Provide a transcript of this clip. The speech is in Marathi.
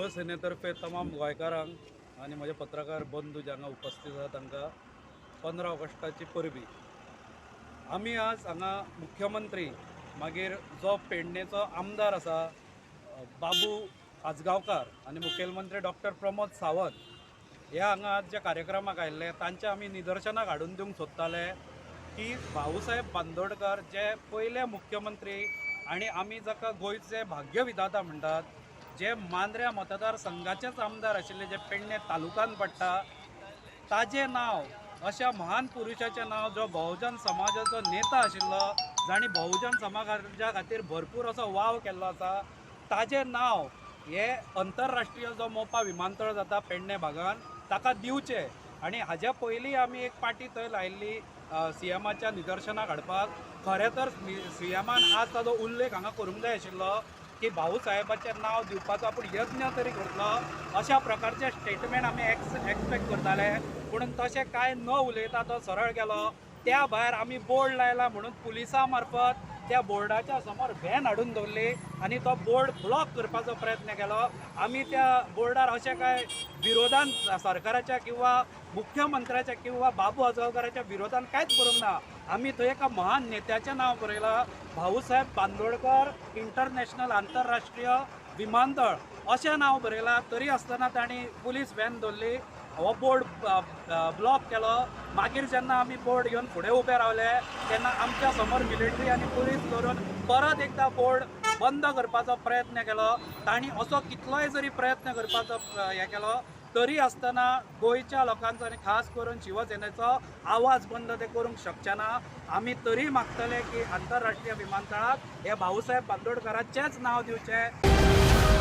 शिवसेनेतर्फे तमाम गोंयकारांक आनी म्हजे पत्रकार बंधू जांगा उपस्थित आसा तांकां 15 ऑगस्टाची परबी। आमी आज हांगा मुख्यमंत्री मागीर जो पेडणेचो आमदार आसा बाबू आजगांवकार आनी मुखेलमंत्री डॉक्टर प्रमोद सावंत हे हांगा आज ज्या कार्यक्रमाक आयिल्ले तांचे आमी निदर्शनां हाडून दिवंक सोदताले की भाऊसाहेब बांदोडकर जे पयले मुख्यमंत्री आनी आमी जाका गोंयचे भाग्यविधाता म्हणटात, जे मांद्र्या मतदारसंघाचेच आमदार आशिल्ले जे पेडणे तालुक्यान पडटा, ताजे नाव अशा महान पुरुषाचें नाव जो बहुजन समाजाचो नेता आशिल्लो, जाणी बहुजन समाजा खातीर भरपूर असो वाव केल्लो आसा, ताजें नाव हे अंतरराष्ट्रीय जो मोपा विमानतळ जाता पेडणे भागान ताका दिवचे। आनी हाज्या पयलीं आमी एक पाटी थंय लायिल्ली सीएमाच्या निदर्शनाक हाडपाक। खरें तर सीएमान आज ताजो उल्लेख हांगा करूंक जाय आशिल्लो की भाऊ साहेबाचें नाव दिवपाचो आपूण यत्न तरी करतलो, अशा प्रकारचे स्टेटमेंट आमी एक्सपेक्ट करताले, पूण तशें कांय न उलयता तो सरळ गेलो। त्या भायर आमी बोर्ड लायला म्हणून पुलिसां मार्फत त्या बोर्डाच्या समोर व्हॅन हाडून दवरली आनी तो बोर्ड ब्लॉक करपाचो प्रयत्न केलो। आमी त्या बोर्डार अशें काय विरोधान सरकाराच्या किंवा मुख्यमंत्र्याच्या किंवा बाबू आजगांवकाराच्या विरोधान कांयच बरोवंक ना। आमी थंय एका महान नेत्याचें नांव बरयलां, भाऊसाहेब बांदोडकर इंटरनॅशनल आंतरराष्ट्रीय विमानतळ अशें नांव बरयलां। तरी आसतना तांणी पुलीस व्हॅन दवरली, हो बोर्ड ब्लॉक केलो। मागीर जेन्ना आमी बोर्ड घेवन फुडें उबे रावले तेन्ना आमच्या समोर मिलिटरी आनी पुलीस दवरून परत एकदा बोर्ड बंद करपाचो प्रयत्न केलो। तांणी असो कितलोय जरी प्रयत्न करपाचो हें केलो तरी आसतना गोंयच्या लोकांचो आनी खास करून शिवसेनेचो आवाज बंद ते करूंक शकचे ना। आमी तरी मागतले की आंतरराष्ट्रीय विमानतळाक हे भाऊसाहेब बांदोडकराचेंच नांव दिवचें।